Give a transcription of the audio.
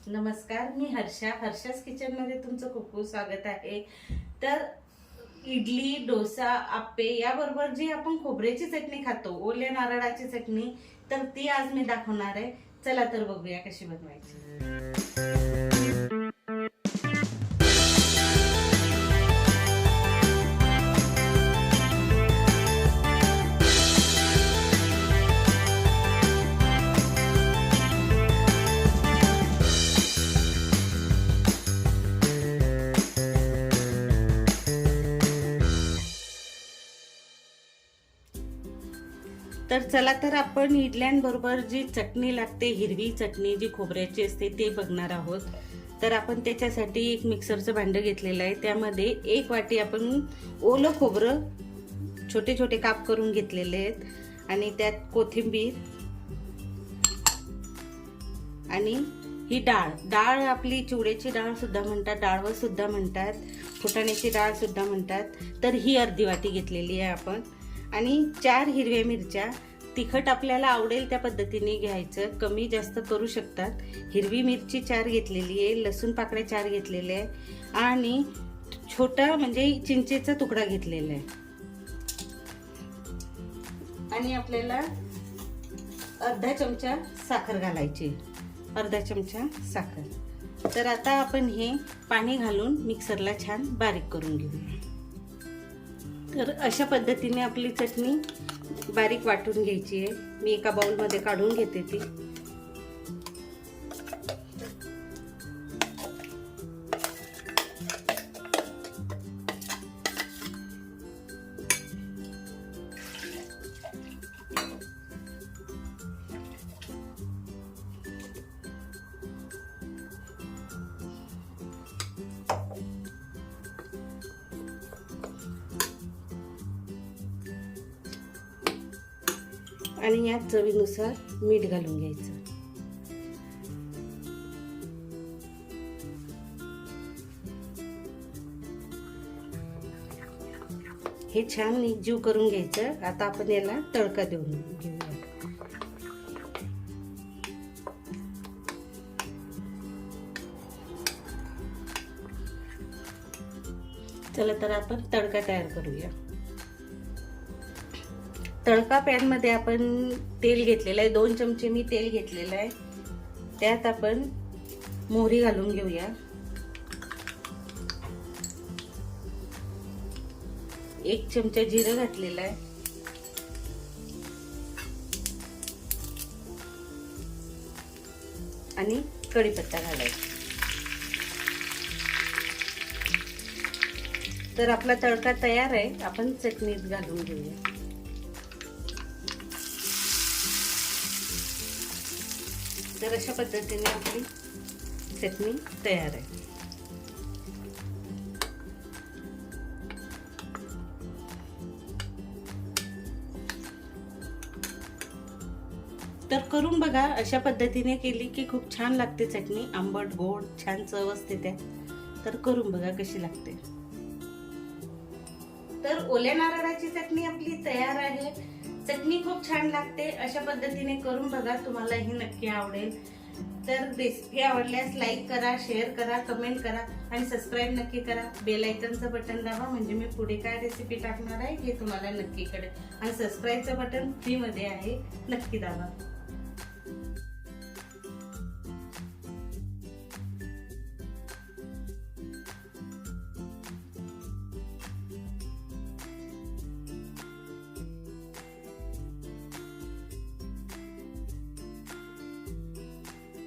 नमस्कार, मी हर्षास किचन मध्ये तुमचं खूप खूप स्वागत आहे। तर इडली, डोसा, आप्पे याबरोबर जी आपण खोबऱ्याची चटणी खातो, ओल्या नारळाची चटणी, तर ती आज मी दाखवणार आहे। चला तर बघूया कशी बनवायची। तर चला तर आपण इडल्यांबरोबर जी चटणी लागते, हिरवी चटणी जी खोबऱ्याची असते, ते बघणार आहोत। तर आपण त्याच्यासाठी एक मिक्सरचं भांडं घेतलेलं आहे। त्यामध्ये 1 वाटी आपण ओलं खोबरं छोटे छोटे काप करून घेतलेले आहेत आणि त्यात कोथिंबीर आणि ही डाळ आपली चिवड्याची डाळ सुद्धा म्हणतात, डाळवं सुद्धा म्हणतात, फुटाण्याची डाळ सुद्धा म्हणतात। तर ही अर्धी वाटी घेतलेली आहे आपण आणि 4 हिरव्या मिरच्या। तिखट आपल्याला आवडेल त्या पद्धतीने घ्यायचं, कमी जास्त करू शकतात। हिरवी मिरची 4 घेतलेली आहे, लसूण पाकळ्या 4 घेतलेले आहे आणि छोटा म्हणजे चिंचेचा तुकडा घेतलेला आहे आणि आपल्याला अर्धा चमचा साखर घालायची, अर्धा चमचा साखर। तर आता आपण हे पाणी घालून मिक्सरला छान बारीक करून घेऊया। तर अशा पद्धतीने आपली चटणी बारीक वाटून घ्यायची आहे। मी एका बाउलमध्ये काढून घेते ती। आणि यात चवीनुसार मीठ घालून घ्यायचं। हे छान एकजीव करून घ्यायचं। आता आपण याला तडका देऊन घेऊया। चला तर आपण तडका तयार करूया। तडका पॅन मध्ये आपण तेल घेतलेलं आहे, 2 चमचे मी तेल घेतलेलं आहे। त्यात आपण मोहरी घालून घेऊया, 1 चमचा जिरं घातलेलं आहे आणि कढीपत्ता घालायचा। तर आपला तडका तयार आहे, आपण चटणीत घालून घेऊया। तर अशा पद्धतीने आपली चटणी तयार आहे। तर करून बघा, अशा पद्धतीने केली की खूप छान लागते चटणी, आंबट गोड छान चव असते त्या। तर करून बघा कशी लागते। तर ओल्या नारळाची चटणी आपली तयार आहे। चटणी खूप छान लागते, अशा पद्धतीने करून बघा, तुम्हालाही नक्की आवडेल। तर रेसिपी आवडल्यास लाईक करा, शेअर करा, कमेंट करा आणि सबस्क्राईब नक्की करा। बेल आयकॉनचं बटन दाबा, म्हणजे मी पुढे काय रेसिपी टाकणार आहे हे तुम्हाला नक्की कळेल। आणि सबस्क्राईबचं बटन फ्री मध्ये आहे, नक्की दाबा।